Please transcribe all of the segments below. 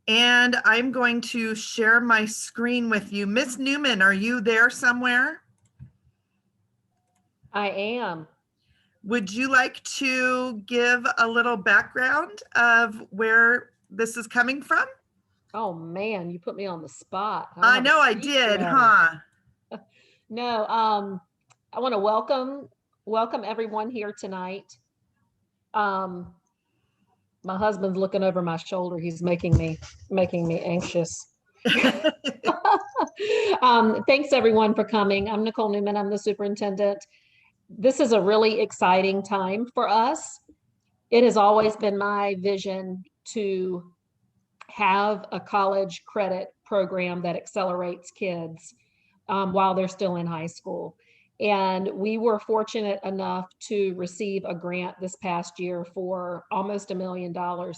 And I'm going to share my screen with you. Miss Newman, are you there somewhere? I am. Would you like to give a little background of where this is coming from? Oh man, you put me on the spot. I know I did, huh? No, I want to welcome everyone here tonight. My husband's looking over my shoulder. He's making me anxious. Thanks everyone for coming. I'm Nicole Newman. I'm the superintendent. This is a really exciting time for us. It has always been my vision to have a college credit program that accelerates kids while they're still in high school. And we were fortunate enough to receive a grant this past year for almost $1 million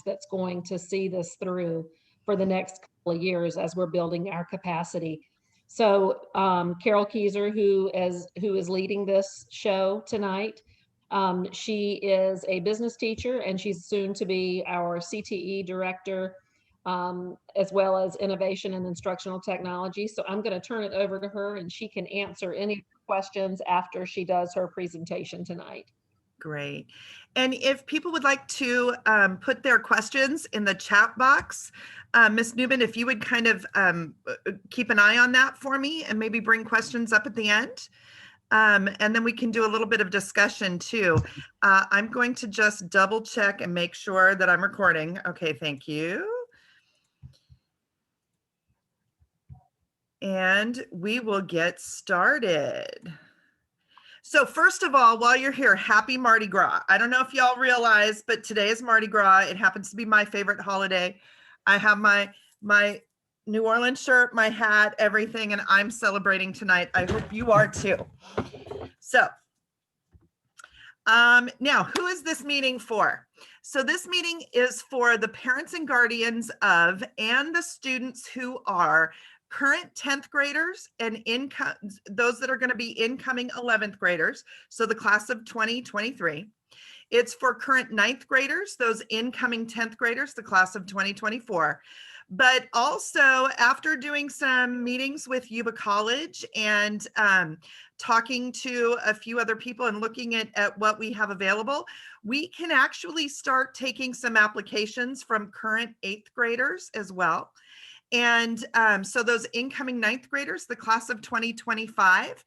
that's going to see this through for the next couple of years as we're building our capacity. So Carol Keyser, who is leading this show tonight, she is a business teacher and she's soon to be our CTE director, as well as innovation and instructional technology. So I'm going to turn it over to her and she can answer any questions after she does her presentation tonight. Great. And if people would like to put their questions in the chat box, Ms. Newman, if you would kind of keep an eye on that for me and maybe bring questions up at the end. And then we can do a little bit of discussion too. I'm going to just double check and make sure that I'm recording. Okay, thank you. And we will get started. So first of all, while you're here, happy Mardi Gras. I don't know if y'all realize, but today is Mardi Gras. It happens to be my favorite holiday. I have my New Orleans shirt, my hat, everything, and I'm celebrating tonight. I hope you are too. So now, who is this meeting for? So this meeting is for the parents and guardians of and the students who are current 10th graders and those that are going to be incoming 11th graders, so the class of 2023. It's for current 9th graders, those incoming 10th graders, the class of 2024. But also, after doing some meetings with Yuba College and talking to a few other people and looking at what we have available, we can actually start taking some applications from current 8th graders as well. And so those incoming 9th graders, the class of 2025,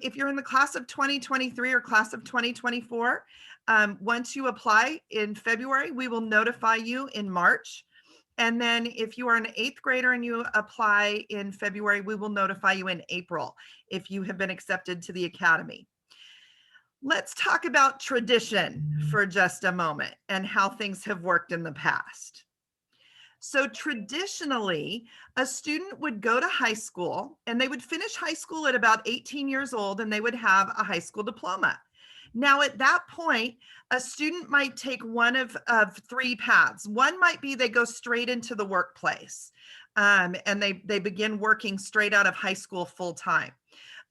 if you're in the class of 2023 or class of 2024, once you apply in February, we will notify you in March. And then if you are an 8th grader and you apply in February, we will notify you in April if you have been accepted to the academy. Let's talk about tradition for just a moment and how things have worked in the past. So traditionally, a student would go to high school and they would finish high school at about 18 years old and they would have a high school diploma. Now at that point, a student might take one of 3 paths. One might be they go straight into the workplace and they begin working straight out of high school full time.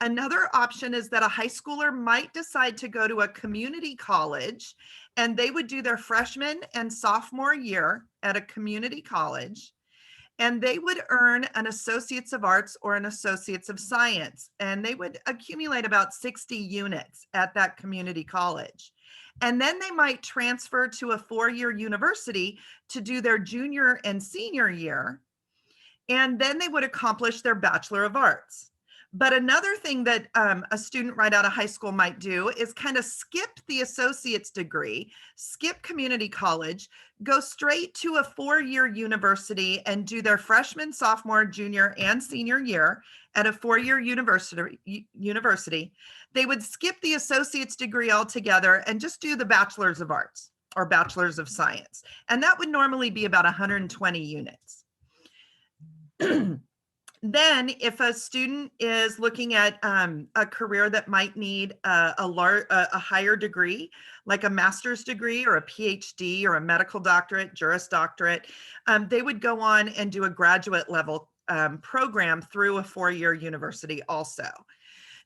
Another option is that a high schooler might decide to go to a community college and they would do their freshman and sophomore year at a community college and they would earn an Associates of Arts or an Associates of Science, and they would accumulate about 60 units at that community college. And then they might transfer to a 4-year university to do their junior and senior year, and then they would accomplish their Bachelor of Arts. But another thing that a student right out of high school might do is kind of skip the associate's degree, skip community college, go straight to a 4-year university and do their freshman, sophomore, junior, and senior year at a 4-year university. They would skip the associate's degree altogether and just do the Bachelor's of Arts or Bachelor's of Science. And that would normally be about 120 units. Then if a student is looking at a career that might need a higher degree, like a master's degree or a PhD or a medical doctorate, Juris Doctorate, they would go on and do a graduate level program through a 4-year university also.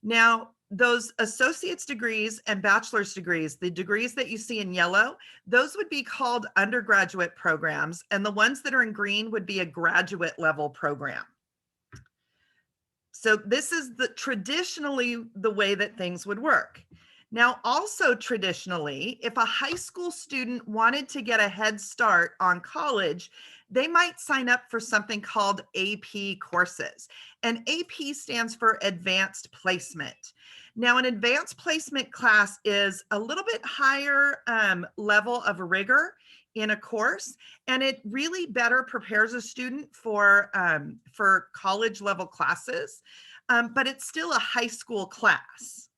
Now, those associate's degrees and bachelor's degrees, the degrees that you see in yellow, those would be called undergraduate programs, and the ones that are in green would be a graduate level program. So this is traditionally the way that things would work. Now, also traditionally, if a high school student wanted to get a head start on college, they might sign up for something called AP courses. And AP stands for Advanced Placement. Now, an advanced placement class is a little bit higher level of rigor in a course, and it really better prepares a student for college level classes, but it's still a high school class.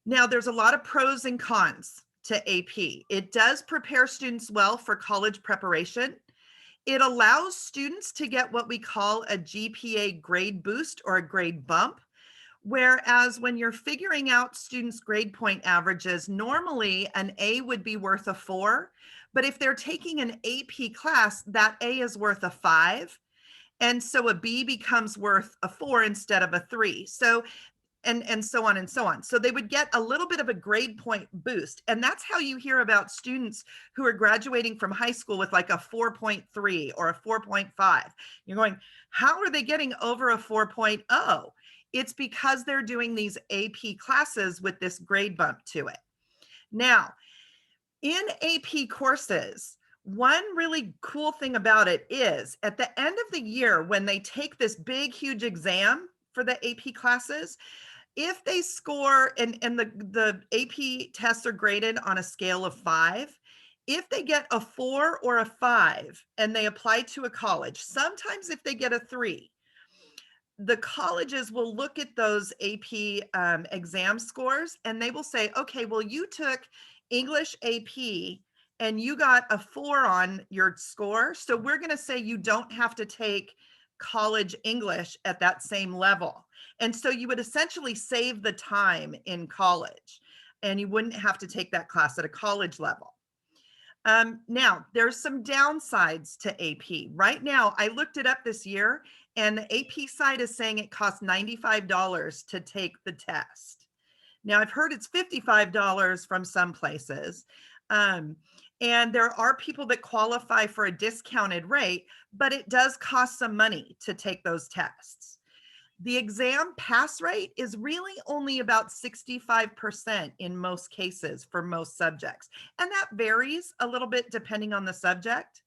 Now, there's a lot of pros and cons to AP. It does prepare students well for college preparation. It allows students to get what we call a GPA grade boost or a grade bump. Whereas when you're figuring out students' grade point averages, normally an A would be worth a 4, but if they're taking an AP class, that A is worth a 5. And so a B becomes worth a 4 instead of a 3. So and so on and so on. So they would get a little bit of a grade point boost. And that's how you hear about students who are graduating from high school with like a 4.3 or a 4.5. You're going, how are they getting over a 4.0? It's because they're doing these AP classes with this grade bump to it. Now, in AP courses, one really cool thing about it is at the end of the year, when they take this big, huge exam for the AP classes, if they score, and the AP tests are graded on a scale of 5, if they get a 4 or a 5 and they apply to a college, sometimes if they get a 3, the colleges will look at those AP exam scores and they will say, okay, well, you took English AP and you got a 4 on your score. So we're going to say you don't have to take college English at that same level. And so you would essentially save the time in college and you wouldn't have to take that class at a college level. Now, there's some downsides to AP. Right now, I looked it up this year, and the AP site is saying it costs $95 to take the test. Now, I've heard it's $55 from some places. And there are people that qualify for a discounted rate, but it does cost some money to take those tests. The exam pass rate is really only about 65% in most cases for most subjects. And that varies a little bit depending on the subject.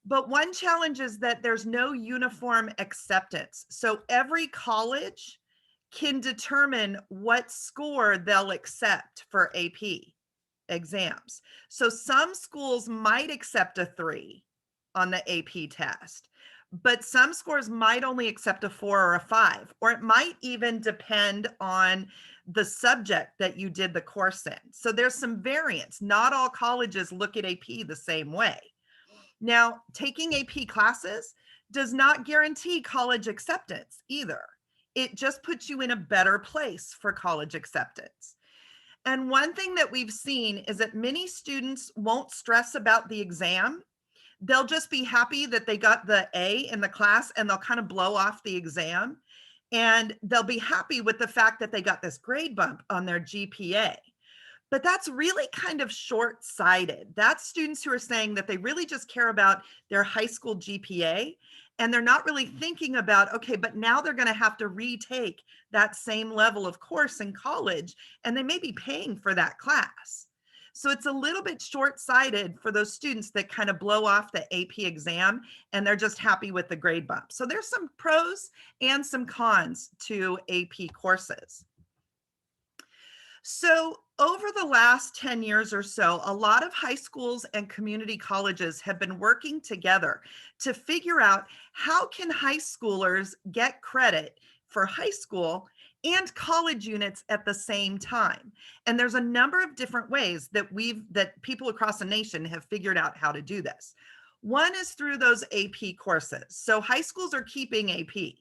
But one challenge is that there's no uniform acceptance. So every college can determine what score they'll accept for AP exams. So some schools might accept a 3 on the AP test, but some scores might only accept a 4 or a 5, or it might even depend on the subject that you did the course in. So there's some variance. Not all colleges look at AP the same way. Now, taking AP classes does not guarantee college acceptance either. It just puts you in a better place for college acceptance. And one thing that we've seen is that many students won't stress about the exam. They'll just be happy that they got the A in the class and they'll kind of blow off the exam. And they'll be happy with the fact that they got this grade bump on their GPA. But that's really kind of short-sighted. That's students who are saying that they really just care about their high school GPA, and they're not really thinking about, okay, but now they're going to have to retake that same level of course in college, and they may be paying for that class. So it's a little bit short-sighted for those students that kind of blow off the AP exam and they're just happy with the grade bump. So there's some pros and some cons to AP courses. So over the last 10 years or so, a lot of high schools and community colleges have been working together to figure out how can high schoolers get credit for high school and college units at the same time. And there's a number of different ways that people across the nation have figured out how to do this. One is through those AP courses. So high schools are keeping AP.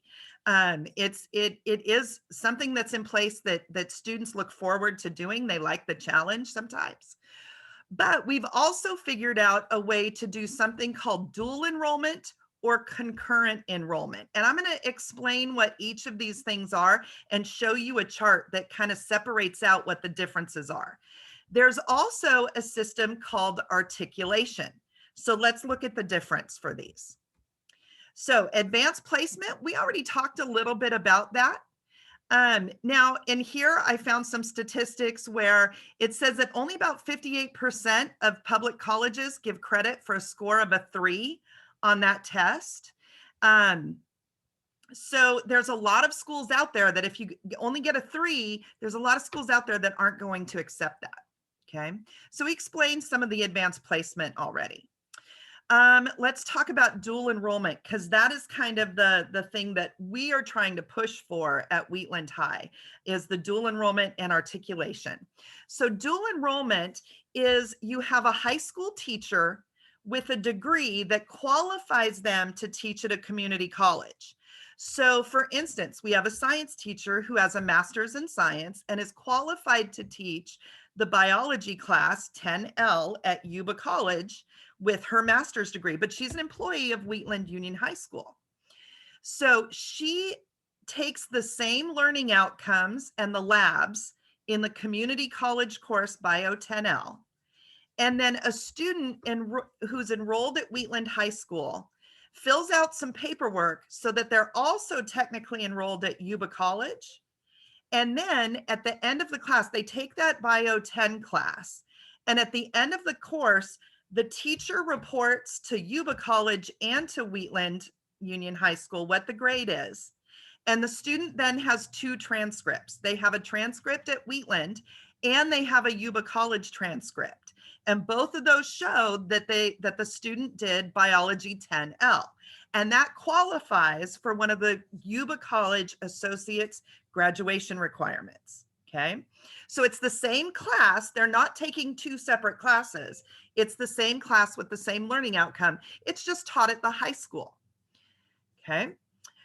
It is something that's in place that students look forward to doing. They like the challenge sometimes. But we've also figured out a way to do something called dual enrollment or concurrent enrollment. And I'm going to explain what each of these things are and show you a chart that kind of separates out what the differences are. There's also a system called articulation. So let's look at the difference for these. So advanced placement, we already talked a little bit about that. Now in here, I found some statistics where it says that only about 58% of public colleges give credit for a score of a 3 on that test. So there's a lot of schools out there that if you only get a 3, there's a lot of schools out there that aren't going to accept that. Okay, so we explained some of the advanced placement already. Let's talk about dual enrollment, because that is kind of the thing that we are trying to push for at Wheatland High, is the dual enrollment and articulation. So dual enrollment is you have a high school teacher with a degree that qualifies them to teach at a community college. So for instance, we have a science teacher who has a master's in science and is qualified to teach the biology class 10L at Yuba College with her master's degree, but she's an employee of Wheatland Union High School. So she takes the same learning outcomes and the labs in the community college course Bio 10L. And then a student who's enrolled at Wheatland High School fills out some paperwork so that they're also technically enrolled at Yuba College. And then at the end of the class, they take that Bio 10 class. And at the end of the course, the teacher reports to Yuba College and to Wheatland Union High School what the grade is. And the student then has 2 transcripts. They have a transcript at Wheatland and they have a Yuba College transcript. And both of those showed that the student did biology 10L. And that qualifies for one of the Yuba College Associates graduation requirements. Okay. So it's the same class. They're not taking 2 separate classes. It's the same class with the same learning outcome. It's just taught at the high school. Okay.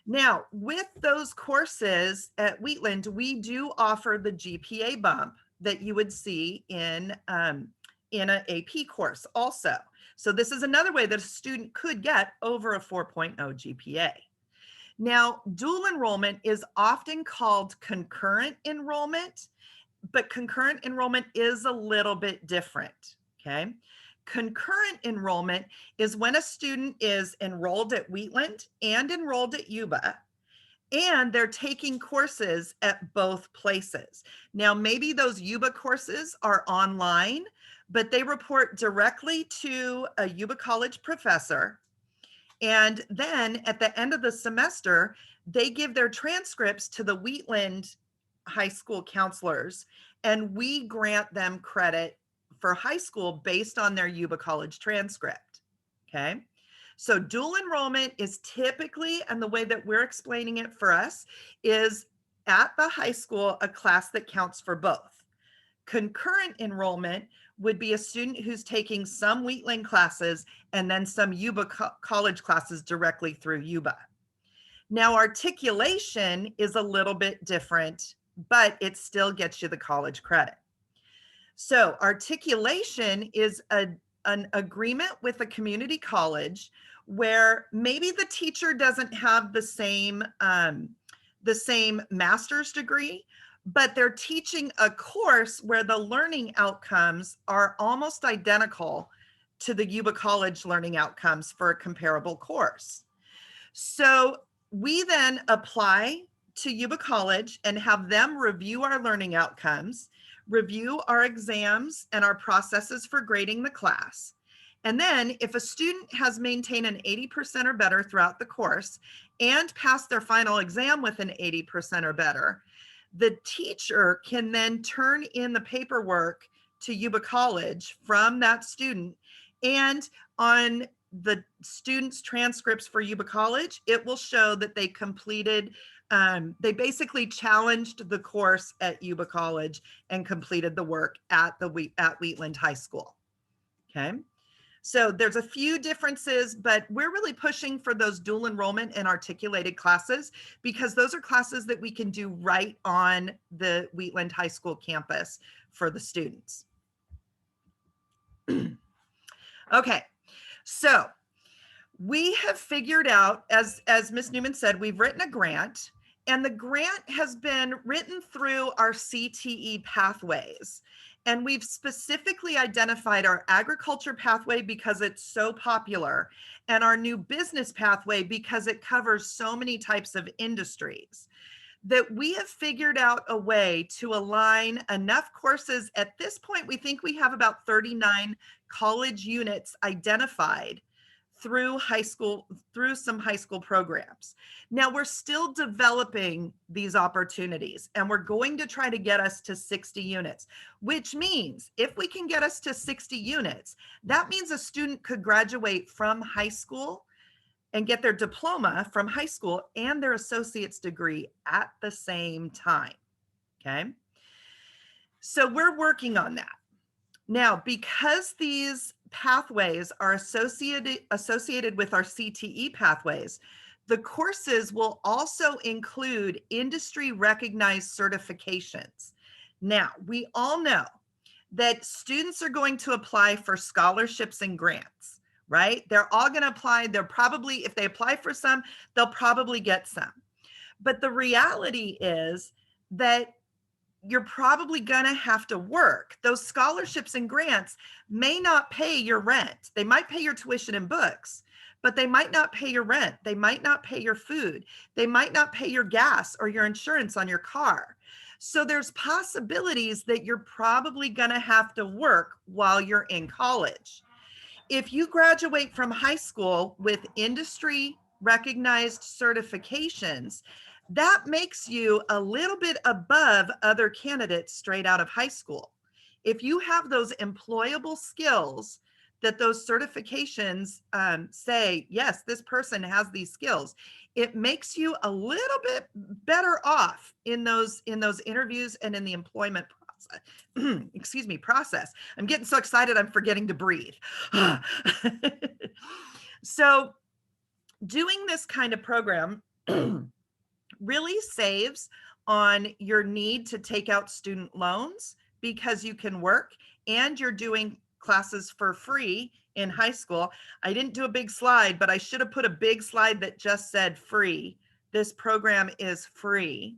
Now, with those courses at Wheatland, we do offer the GPA bump that you would see in an AP course also. So this is another way that a student could get over a 4.0 GPA. Now, dual enrollment is often called concurrent enrollment, but concurrent enrollment is a little bit different, okay? Concurrent enrollment is when a student is enrolled at Wheatland and enrolled at Yuba, and they're taking courses at both places. Now, maybe those Yuba courses are online, but they report directly to a Yuba College professor. And then at the end of the semester, they give their transcripts to the Wheatland High School counselors, and we grant them credit for high school based on their Yuba College transcript. Okay. So dual enrollment is typically, and the way that we're explaining it for us, is at the high school, a class that counts for both. Concurrent enrollment would be a student who's taking some Wheatland classes and then some Yuba College classes directly through Yuba. Now, articulation is a little bit different, but it still gets you the college credit. So articulation is an agreement with a community college where maybe the teacher doesn't have the same master's degree, but they're teaching a course where the learning outcomes are almost identical to the Yuba College learning outcomes for a comparable course. So we then apply to Yuba College and have them review our learning outcomes, review our exams and our processes for grading the class. And then if a student has maintained an 80% or better throughout the course and passed their final exam with an 80% or better, the teacher can then turn in the paperwork to Yuba College from that student. And on the student's transcripts for Yuba College, it will show that they completed, they basically challenged the course at Yuba College and completed the work at Wheatland High School. Okay. So there's a few differences, but we're really pushing for those dual enrollment and articulated classes because those are classes that we can do right on the Wheatland High School campus for the students. Okay, so We have figured out, as Ms. Newman said, we've written a grant, and the grant has been written through our CTE pathways. And we've specifically identified our agriculture pathway because it's so popular, and our new business pathway because it covers so many types of industries, that we have figured out a way to align enough courses. At this point, we think we have about 39 college units identified through high school, through some high school programs. Now we're still developing these opportunities, and we're going to try to get us to 60 units, which means if we can get us to 60 units, that means a student could graduate from high school and get their diploma from high school and their associate's degree at the same time. Okay. So we're working on that. Now, because these pathways are associated with our CTE pathways, the courses will also include industry recognized certifications. Now, we all know that students are going to apply for scholarships and grants, right? They're all going to apply. They're probably, if they apply for some, they'll probably get some. But the reality is that you're probably going to have to work. Those scholarships and grants may not pay your rent. They might pay your tuition and books, but they might not pay your rent. They might not pay your food. They might not pay your gas or your insurance on your car. So there's possibilities that you're probably going to have to work while you're in college. If you graduate from high school with industry recognized certifications, that makes you a little bit above other candidates straight out of high school. If you have those employable skills that those certifications say, yes, this person has these skills, it makes you a little bit better off in those interviews and in the employment process. Excuse me, process. I'm getting so excited, I'm forgetting to breathe. So doing this kind of program really saves on your need to take out student loans because you can work and you're doing classes for free in high school. I didn't do a big slide, but I should have put a big slide that just said free. This program is free.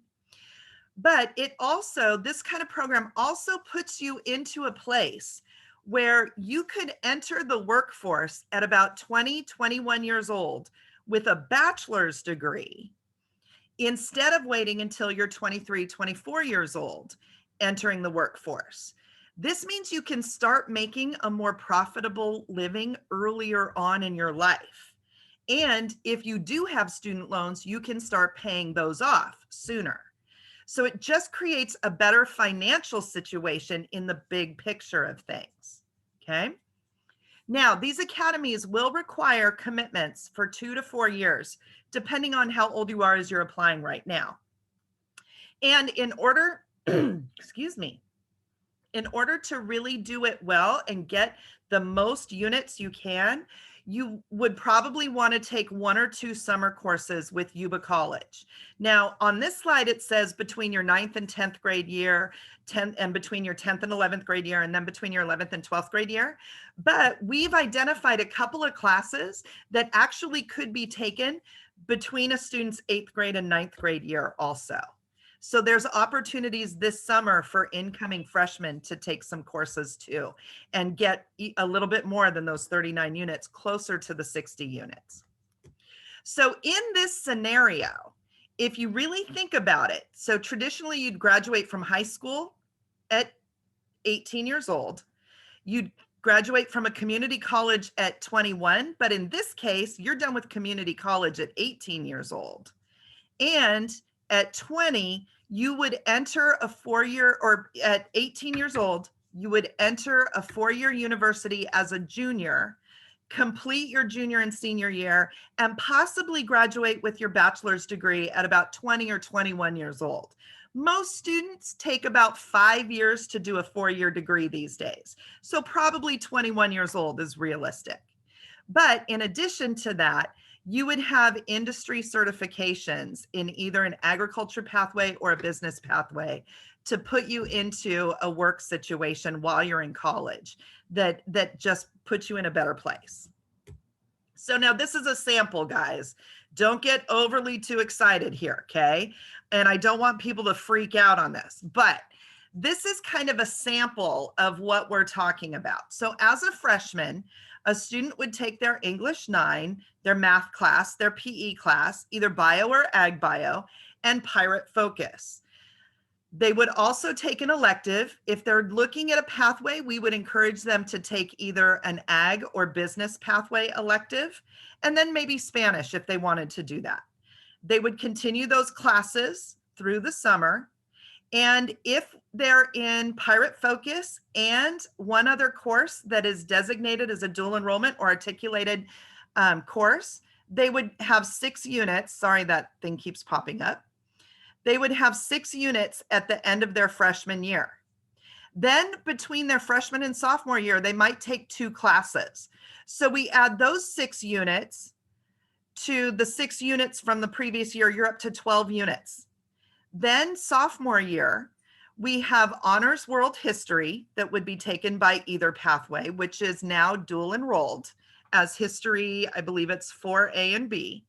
But it also, this kind of program also puts you into a place where you could enter the workforce at about 20, 21 years old with a bachelor's degree, instead of waiting until you're 23, 24 years old, entering the workforce. This means you can start making a more profitable living earlier on in your life. And if you do have student loans, you can start paying those off sooner. So it just creates a better financial situation in the big picture of things. Okay. Now, these academies will require commitments for 2 to 4 years, depending on how old you are as you're applying right now. And in order, excuse me, in order to really do it well and get the most units you can, you would probably want to take 1 or 2 summer courses with Yuba College. Now, on this slide, it says between your 9th and 10th grade year, and between your 10th and 11th grade year, and then between your 11th and 12th grade year. But we've identified a couple of classes that actually could be taken between a student's 8th grade and 9th grade year also. So there's opportunities this summer for incoming freshmen to take some courses too and get a little bit more than those 39 units, closer to the 60 units. So in this scenario, if you really think about it, so traditionally you'd graduate from high school at 18 years old, you'd graduate from a community college at 21, but in this case, you're done with community college at 18 years old. And at 20, you would enter a 4-year, or at 18 years old, you would enter a 4-year university as a junior, complete your junior and senior year, and possibly graduate with your bachelor's degree at about 20 or 21 years old. Most students take about 5 years to do a 4-year degree these days. So probably 21 years old is realistic. But in addition to that, you would have industry certifications in either an agriculture pathway or a business pathway to put you into a work situation while you're in college that just puts you in a better place. So now this is a sample, guys. Don't get overly too excited here, okay? And I don't want people to freak out on this, but this is kind of a sample of what we're talking about. So as a freshman, a student would take their English 9, their math class, their PE class, either bio or ag bio, and pirate focus. They would also take an elective. If they're looking at a pathway, we would encourage them to take either an ag or business pathway elective, and then maybe Spanish if they wanted to do that. They would continue those classes through the summer. And if they're in pirate focus and one other course that is designated as a dual enrollment or articulated course, they would have 6 units. Sorry, that thing keeps popping up. They would have 6 units at the end of their freshman year. Then between their freshman and sophomore year, they might take 2 classes. So we add those 6 units to the 6 units from the previous year, you're up to 12 units. Then sophomore year, we have honors world history that would be taken by either pathway, which is now dual enrolled as history. I believe it's 4A and B.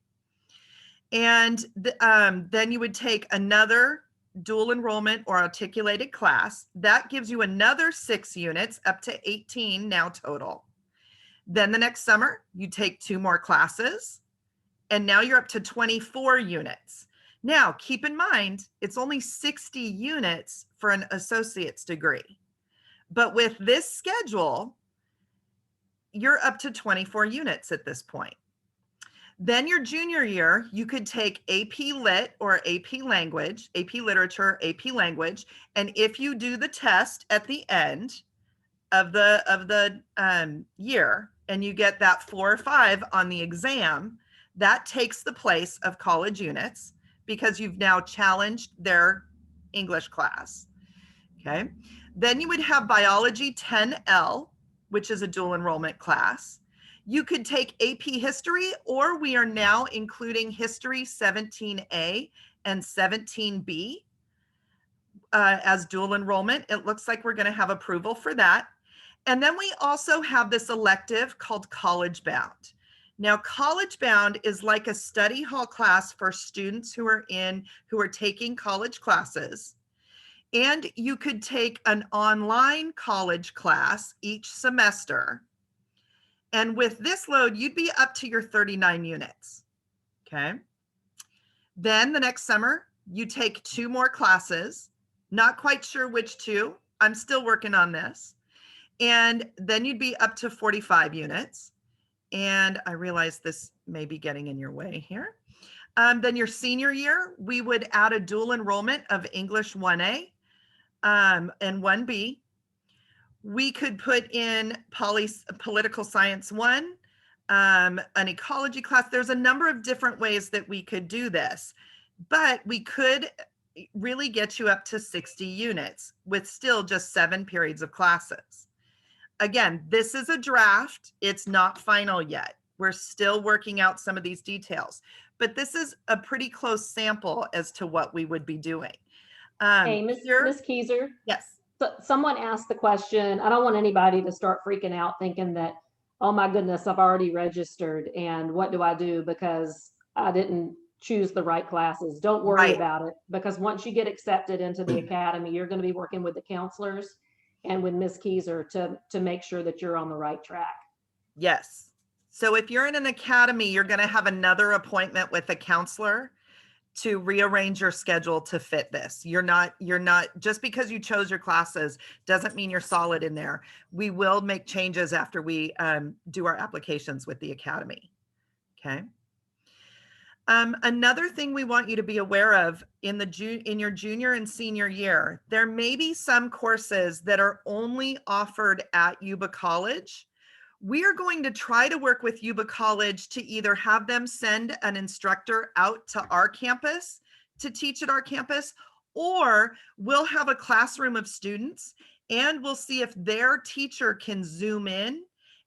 And then you would take another dual enrollment or articulated class. That gives you another 6 units, up to 18 now total. Then the next summer, you take 2 more classes, and now you're up to 24 units. Now, keep in mind, it's only 60 units for an associate's degree. But with this schedule, you're up to 24 units at this point. Then your junior year, you could take AP Lit or AP Language, AP Literature, AP Language, and if you do the test at the end of the year and you get that 4 or 5 on the exam, that takes the place of college units because you've now challenged their English class. Okay. Then you would have Biology 10L, which is a dual enrollment class. You could take AP History, or we are now including History 17A and 17B as dual enrollment. It looks like we're going to have approval for that. And then we also have this elective called College Bound. Now, College Bound is like a study hall class for students who are taking college classes. And you could take an online college class each semester. And with this load, you'd be up to your 39 units, okay? Then the next summer, you take 2 more classes, not quite sure which 2. I'm still working on this. And then you'd be up to 45 units. And I realize this may be getting in your way here. Then your senior year, we would add a dual enrollment of English 1A and 1B. We could put in political science 1, an ecology class. There's a number of different ways that we could do this, but we could really get you up to 60 units with still just 7 periods of classes. Again, this is a draft. It's not final yet. We're still working out some of these details, but this is a pretty close sample as to what we would be doing. Hey, Ms. Keyser. Yes. So someone asked the question. I don't want anybody to start freaking out thinking that, oh my goodness, I've already registered and what do I do because I didn't choose the right classes. Don't worry about it, because once you get accepted into the academy, you're going to be working with the counselors and with Ms. Keyser to make sure that you're on the right track. Yes. So if you're in an academy, you're going to have another appointment with a counselor to rearrange your schedule to fit this. You're not, just because you chose your classes doesn't mean you're solid in there. We will make changes after we do our applications with the academy. Okay. Another thing we want you to be aware of in your junior and senior year, there may be some courses that are only offered at Yuba College. We are going to try to work with Yuba College to either have them send an instructor out to our campus to teach at our campus, or we'll have a classroom of students and we'll see if their teacher can Zoom in,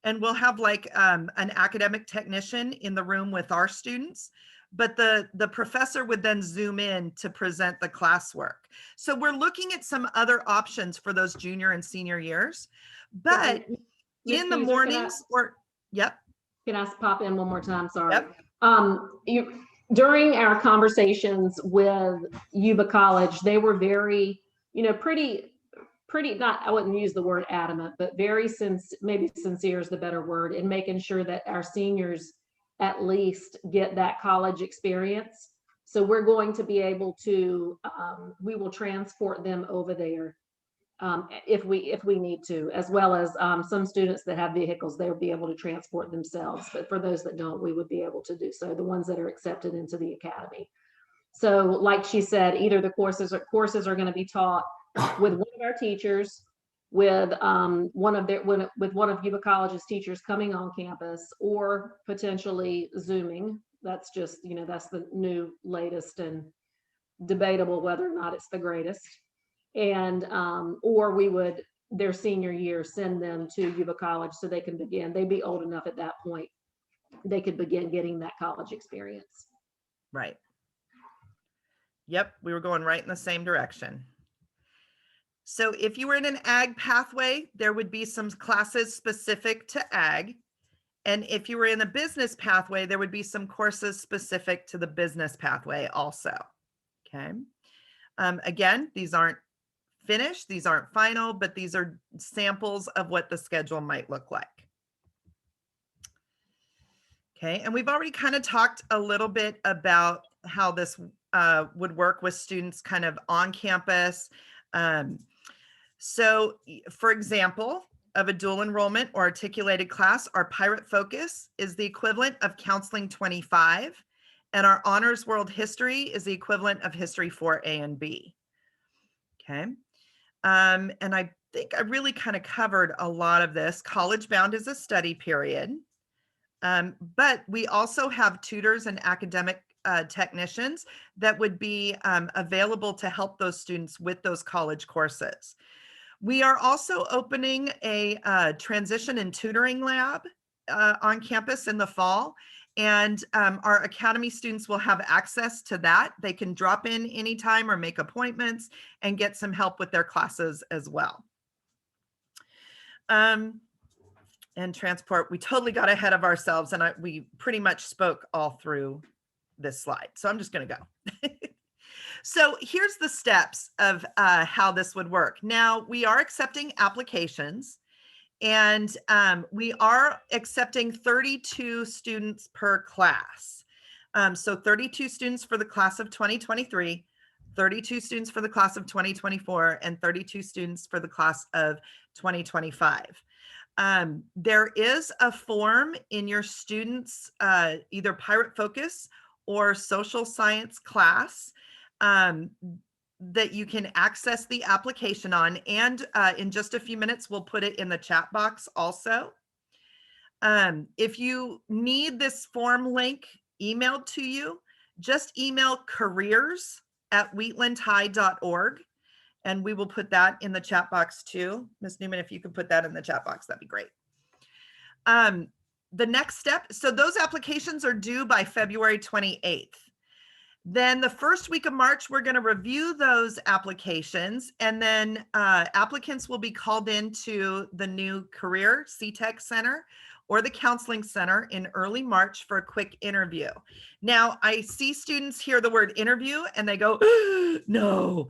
and we'll have like an academic technician in the room with our students. But the professor would then Zoom in to present the classwork. So we're looking at some other options for those junior and senior years, but in the mornings yep. Can I pop in one more time? Sorry. Yep. During our conversations with Yuba College, they were very, pretty, not, I wouldn't use the word adamant, but very maybe sincere is the better word, in making sure that our seniors at least get that college experience. So we're going to be able to, we will transport them over there if we need to, as well as some students that have vehicles, they'll be able to transport themselves. But for those that don't, we would be able to do so, the ones that are accepted into the academy. So like she said, either the courses are going to be taught with one of our teachers, with one of Yuba College's teachers coming on campus, or potentially Zooming. That's just, that's the new latest and debatable whether or not it's the greatest. And or we would, their senior year, send them to Yuba College so they can begin. They'd be old enough at that point, they could begin getting that college experience. Right. Yep, we were going right in the same direction. So if you were in an ag pathway, there would be some classes specific to ag. And if you were in a business pathway, there would be some courses specific to the business pathway also. Okay. Again, these aren't finished, these aren't final, but these are samples of what the schedule might look like. Okay, and we've already kind of talked a little bit about how this would work with students kind of on campus. So for example, of a dual enrollment or articulated class, our Pirate Focus is the equivalent of Counseling 25, and our Honors World History is the equivalent of History 4A and B. Okay. And I think I really kind of covered a lot of this. College Bound is a study period, but we also have tutors and academic technicians that would be available to help those students with those college courses. We are also opening a transition and tutoring lab on campus in the fall. And our academy students will have access to that. They can drop in anytime or make appointments and get some help with their classes as well. And transport, we totally got ahead of ourselves, and we pretty much spoke all through this slide. So I'm just going to go. So here's the steps of how this would work. Now, we are accepting applications. And we are accepting 32 students per class. So 32 students for the class of 2023, 32 students for the class of 2024, and 32 students for the class of 2025. There is a form in your students' either Pirate Focus or social science class that you can access the application on, and in just a few minutes we'll put it in the chat box also. If you need this form link emailed to you, just email careers@wheatlandhigh.org, and we will put that in the chat box too. Ms. Newman, if you could put that in the chat box, that'd be great. The next step, so those applications are due by February 28th. Then the first week of March, we're going to review those applications, and then applicants will be called into the new Career CTEC Center or the Counseling Center in early March for a quick interview. Now, I see students hear the word interview and they go, no.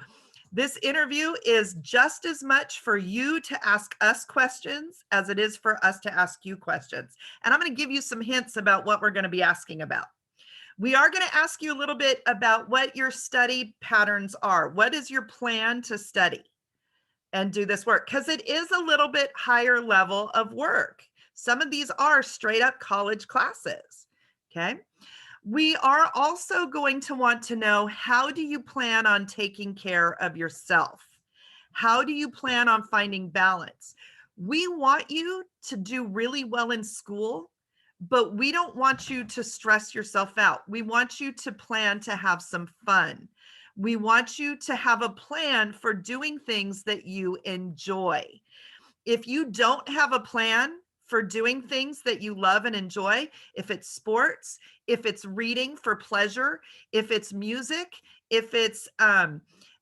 This interview is just as much for you to ask us questions as it is for us to ask you questions. And I'm going to give you some hints about what we're going to be asking about. We are going to ask you a little bit about what your study patterns are. What is your plan to study and do this work? Because it is a little bit higher level of work. Some of these are straight up college classes, okay? We are also going to want to know, how do you plan on taking care of yourself? How do you plan on finding balance? We want you to do really well in school, but we don't want you to stress yourself out. We want you to plan to have some fun. We want you to have a plan for doing things that you enjoy. If you don't have a plan for doing things that you love and enjoy, if it's sports, if it's reading for pleasure, if it's music, if it's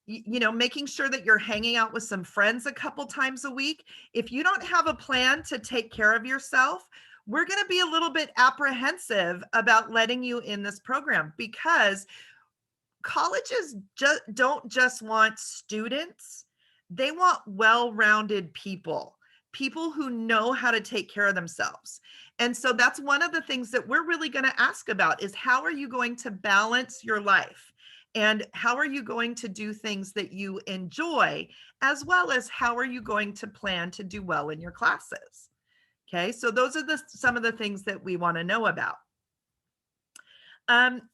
making sure that you're hanging out with some friends a couple times a week, if you don't have a plan to take care of yourself, we're going to be a little bit apprehensive about letting you in this program, because colleges don't just want students, they want well-rounded people, people who know how to take care of themselves. And so that's one of the things that we're really going to ask about, is how are you going to balance your life? And how are you going to do things that you enjoy, as well as how are you going to plan to do well in your classes? Okay, so those are some of the things that we want to know about.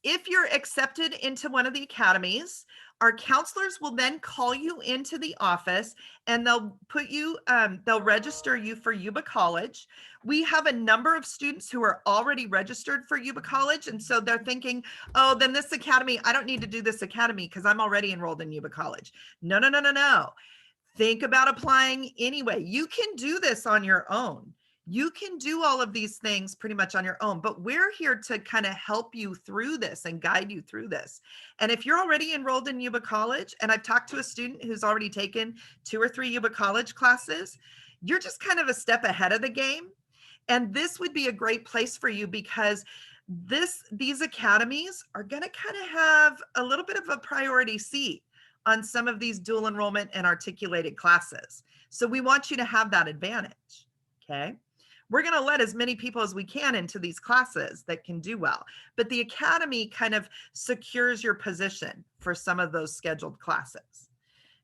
If you're accepted into one of the academies, our counselors will then call you into the office, and they'll put you, they'll register you for Yuba College. We have a number of students who are already registered for Yuba College. And so they're thinking, oh, then this academy, I don't need to do this academy because I'm already enrolled in Yuba College. No, no, no, no, no. Think about applying anyway. You can do this on your own. You can do all of these things pretty much on your own, but we're here to kind of help you through this and guide you through this. And if you're already enrolled in Yuba College, and I've talked to a student who's already taken 2 or 3 Yuba College classes, you're just kind of a step ahead of the game. And this would be a great place for you, because these academies are going to kind of have a little bit of a priority seat on some of these dual enrollment and articulated classes. So we want you to have that advantage. Okay. We're going to let as many people as we can into these classes that can do well, but the academy kind of secures your position for some of those scheduled classes.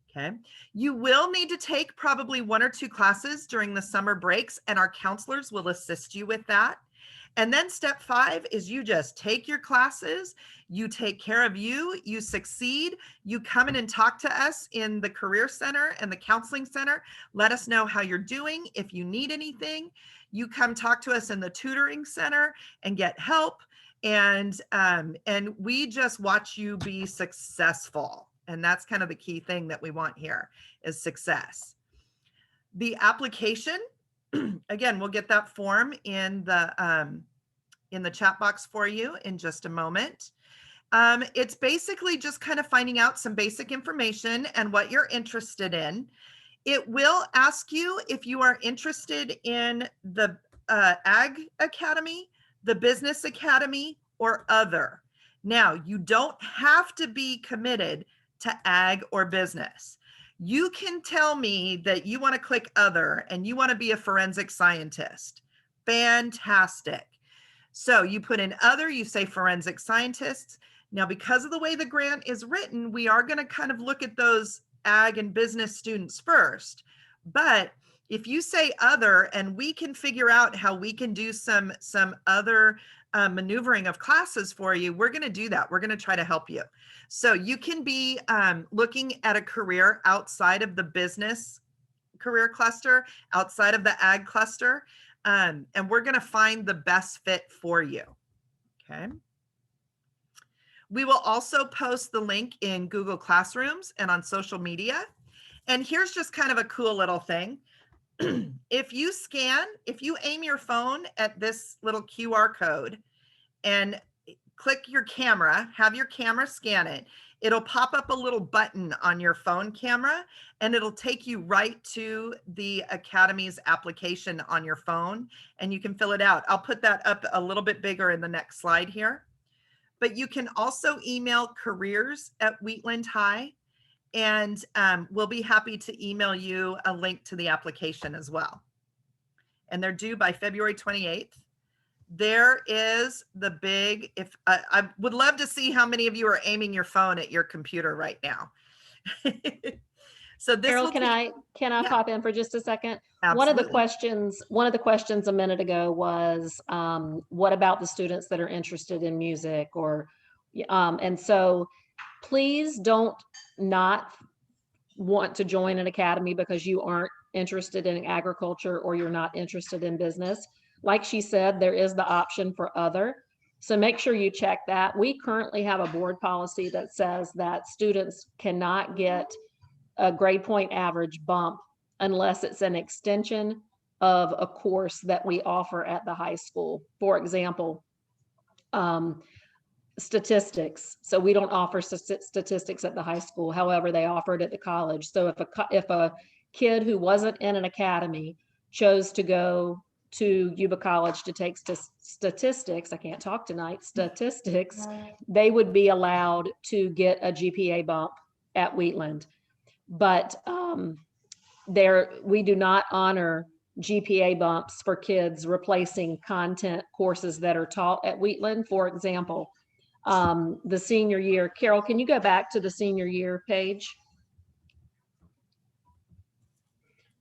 Okay. You will need to take probably 1 or 2 classes during the summer breaks, and our counselors will assist you with that. And then step 5 is you just take your classes, you take care of you, you succeed, you come in and talk to us in the Career Center and the Counseling Center. Let us know how you're doing. If you need anything, you come talk to us in the Tutoring Center and get help. And we just watch you be successful. And that's kind of the key thing that we want here, is success. The application, again, we'll get that form in the chat box for you in just a moment. It's basically just kind of finding out some basic information and what you're interested in. It will ask you if you are interested in the Ag Academy, the Business Academy, or other. Now, you don't have to be committed to Ag or Business. You can tell me that you want to click other and you want to be a forensic scientist. Fantastic. So you put in other, you say forensic scientists. Now, because of the way the grant is written, we are going to kind of look at those Ag and Business students first. But if you say other, and we can figure out how we can do some other maneuvering of classes for you, we're going to do that. We're going to try to help you. So you can be looking at a career outside of the business career cluster, outside of the Ag cluster, and we're going to find the best fit for you. Okay. We will also post the link in Google Classrooms and on social media. And here's just kind of a cool little thing. If you aim your phone at this little QR code and click your camera, have your camera scan it, it'll pop up a little button on your phone camera, and it'll take you right to the Academy's application on your phone, and you can fill it out. I'll put that up a little bit bigger in the next slide here. But you can also email careers@Wheatland High, and we'll be happy to email you a link to the application as well. And they're due by February 28th. There is the big, I would love to see how many of you are aiming your phone at your computer right now. So this Carol, can I yeah, pop in for just a second? absolutely. One of the questions a minute ago was, what about the students that are interested in music, or, and so please don't not want to join an academy because you aren't interested in agriculture or you're not interested in business. Like she said, there is the option for other. So make sure you check that. We currently have a board policy that says that students cannot get a grade point average bump unless it's an extension of a course that we offer at the high school. For example, statistics. So we don't offer statistics at the high school. However, they offer it at the college. So if a kid who wasn't in an academy chose to go to Yuba College to take statistics, I can't talk tonight, statistics, they would be allowed to get a GPA bump at Wheatland. But we do not honor GPA bumps for kids replacing content courses that are taught at Wheatland. For example, the senior year, Carol, can you go back to the senior year page?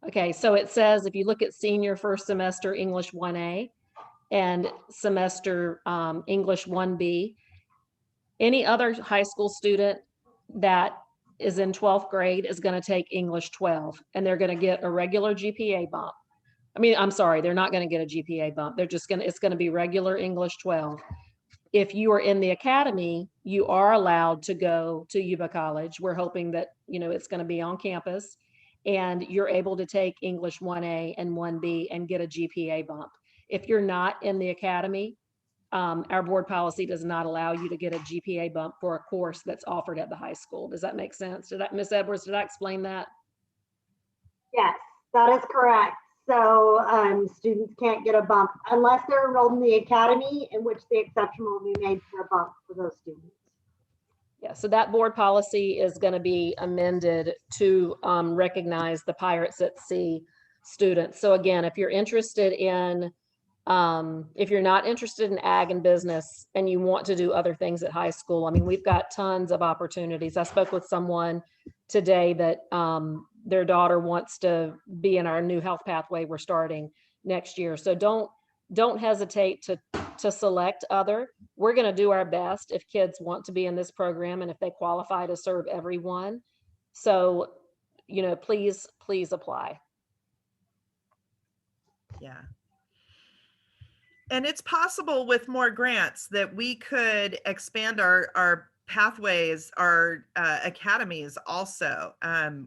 Okay, so it says, if you look at senior first semester English 1A and semester English 1B, any other high school student that is in 12th grade is going to take English 12, and they're going to get a regular GPA bump. I mean, I'm sorry, they're not going to get a GPA bump. They're just it's going to be regular English 12. If you are in the academy, you are allowed to go to Yuba College. We're hoping that, it's going to be on campus, and you're able to take English 1A and 1B and get a GPA bump. If you're not in the academy, our board policy does not allow you to get a GPA bump for a course that's offered at the high school. Does that make sense? Ms. Edwards, did I explain that? Yes, that is correct. So students can't get a bump unless they're enrolled in the academy, in which the exception will be made for a bump for those students. Yeah, so that board policy is going to be amended to recognize the Pirates at Sea students. So again, if you're interested in, if you're not interested in ag and business and you want to do other things at high school, I mean, we've got tons of opportunities. I spoke with someone today that their daughter wants to be in our new health pathway we're starting next year. So don't hesitate to select other. We're going to do our best if kids want to be in this program and if they qualify to serve everyone. So, please apply. Yeah. And it's possible with more grants that we could expand our pathways, our academies also.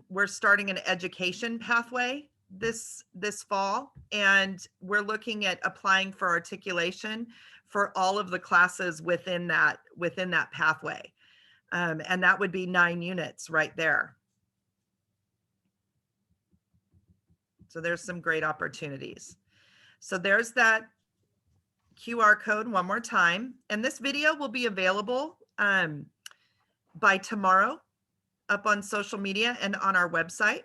We're starting an education pathway this fall, and we're looking at applying for articulation for all of the classes within that pathway. And that would be 9 units right there. So there's some great opportunities. So there's that QR code one more time. And this video will be available by tomorrow up on social media and on our website.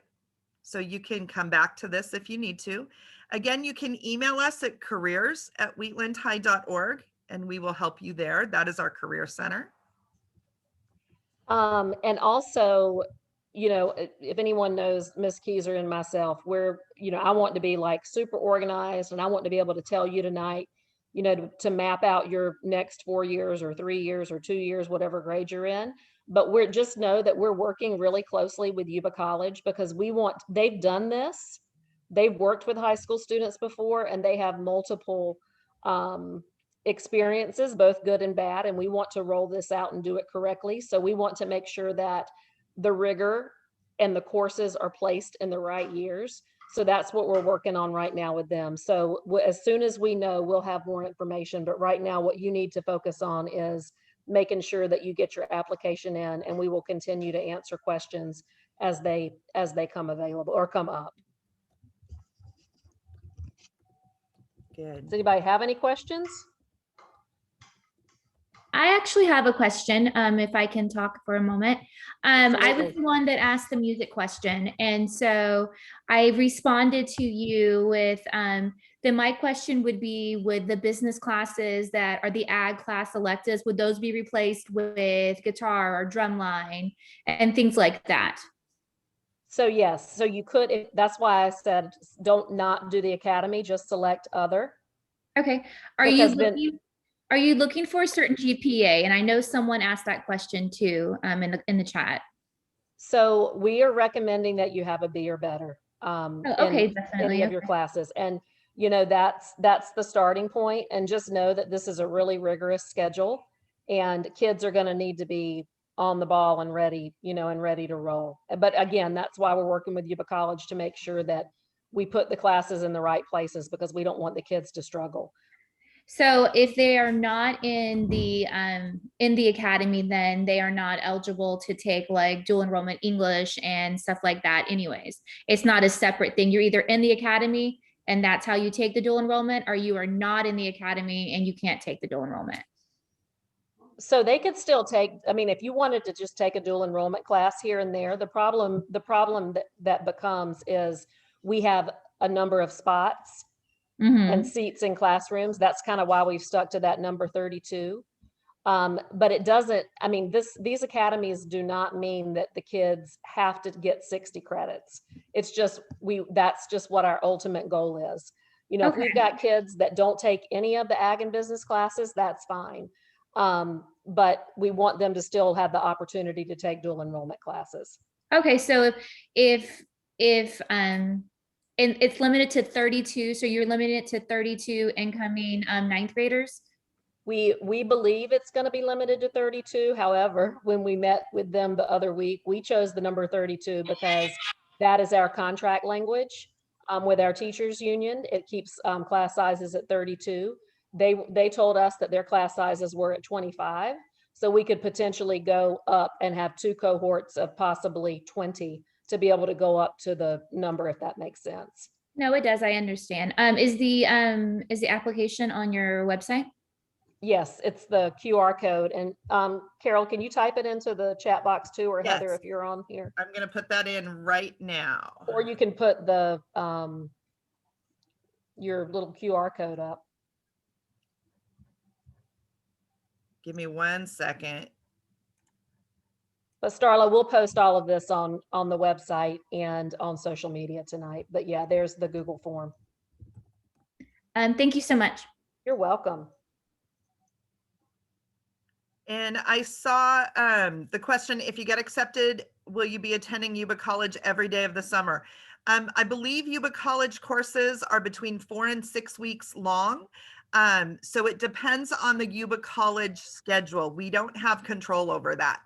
So you can come back to this if you need to. Again, you can email us at careers@wheatlandhigh.org and we will help you there. That is our career center. And also, if anyone knows Ms. Keyser and myself, we're, I want to be like super organized, and I want to be able to tell you tonight, to map out your next 4 years or 3 years or 2 years, whatever grade you're in. But just know that we're working really closely with Yuba College because they've done this. They've worked with high school students before, and they have multiple experiences, both good and bad. And we want to roll this out and do it correctly. So we want to make sure that the rigor and the courses are placed in the right years. So that's what we're working on right now with them. So as soon as we know, we'll have more information. But right now, what you need to focus on is making sure that you get your application in, and we will continue to answer questions as they come available or come up. Good. Does anybody have any questions? I actually have a question, if I can talk for a moment. I was Absolutely. the one that asked the music question, and so I responded to you with, then my question would be, would the business classes that are the ag class electives, would those be replaced with guitar or drumline and things like that? So yes, so you could, that's why I said, not do the academy, just select other. Okay, are you looking for a certain GPA? And I know someone asked that question too, in the chat. So we are recommending that you have a B or better okay, in definitely. any of your classes. And that's the starting point. And just know that this is a really rigorous schedule, and kids are going to need to be on the ball and ready, and ready to roll. But again, that's why we're working with Yuba College to make sure that we put the classes in the right places, because we don't want the kids to struggle. So if they are not in the academy, then they are not eligible to take like dual enrollment English and stuff like that anyways. It's not a separate thing. You're either in the academy and that's how you take the dual enrollment, or you are not in the academy and you can't take the dual enrollment? So they could still take, I mean, if you wanted to just take a dual enrollment class here and there, the problem that becomes is we have a number of spots and seats in classrooms. That's kind of why we've stuck to that number 32. But it doesn't, I mean, these academies do not mean that the kids have to get 60 credits. It's just, that's just what our ultimate goal is. You know, if we've got kids that don't take any of the ag and business classes, that's fine. But we want them to still have the opportunity to take dual enrollment classes. Okay, so if and it's limited to 32, so you're limiting it to 32 incoming ninth graders? We believe it's going to be limited to 32. However, when we met with them the other week, we chose the number 32 because that is our contract language with our teachers union. It keeps class sizes at 32. They told us that their class sizes were at 25. So we could potentially go up and have 2 cohorts of possibly 20 to be able to go up to the number, if that makes sense. No, it does. I understand. Is the application on your website? Yes, it's the QR code. And Carol, can you type it into the chat box too, or Yes. Heather, if you're on here? I'm going to put that in right now. Or you can put the your little QR code up. Give me 1 second. But Starla, we'll post all of this on the website and on social media tonight. But yeah, there's the Google form. Thank you so much. You're welcome. And I saw the question, if you get accepted, will you be attending Yuba College every day of the summer? I believe Yuba College courses are between 4 and 6 weeks long. So it depends on the Yuba College schedule. We don't have control over that.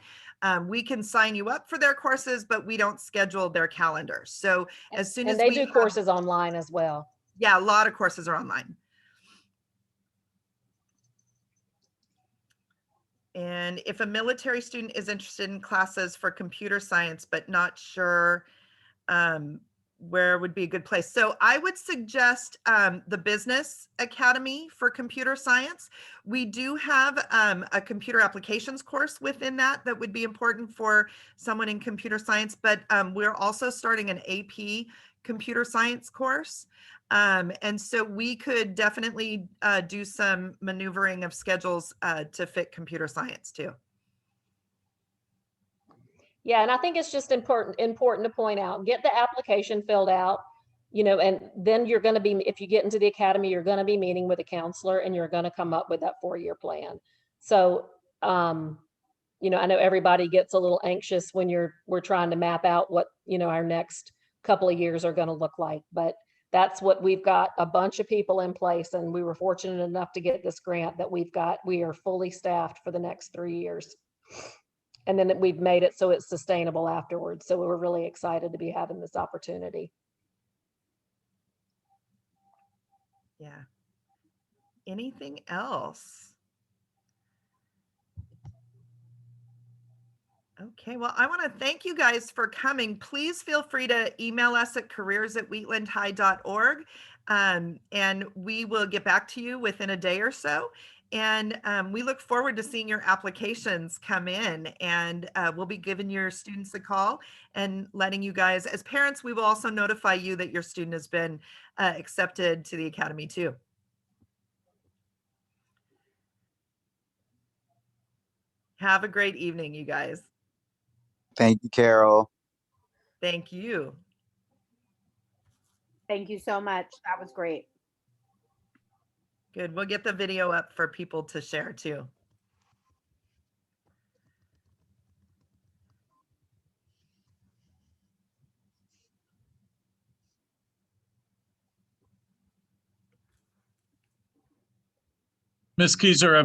We can sign you up for their courses, but we don't schedule their calendars. So as soon as they do courses online as well. Yeah, a lot of courses are online. And if a military student is interested in classes for computer science, but not sure where would be a good place. So I would suggest the Business Academy for computer science. We do have a computer applications course within that would be important for someone in computer science, but we're also starting an AP computer science course. And so we could definitely do some maneuvering of schedules to fit computer science too. Yeah, and I think it's just important to point out, get the application filled out, you know, and then you're going to be, if you get into the academy, you're going to be meeting with a counselor and you're going to come up with that 4-year plan. So, you know, I know everybody gets a little anxious when we're trying to map out what, you know, our next couple of years are going to look like, but that's what we've got, a bunch of people in place, and we were fortunate enough to get this grant that we are fully staffed for the next 3 years. And then we've made it so it's sustainable afterwards. So we're really excited to be having this opportunity. Yeah. Anything else? Okay, well, I want to thank you guys for coming. Please feel free to email us at careers@wheatlandhigh.org, and we will get back to you within a day or so. And we look forward to seeing your applications come in, and we'll be giving your students a call and letting you guys, as parents, we will also notify you that your student has been accepted to the academy too. Have a great evening, you guys. Thank you, Carol. Thank you. Thank you so much. That was great. Good. We'll get the video up for people to share too. Ms. Keyser,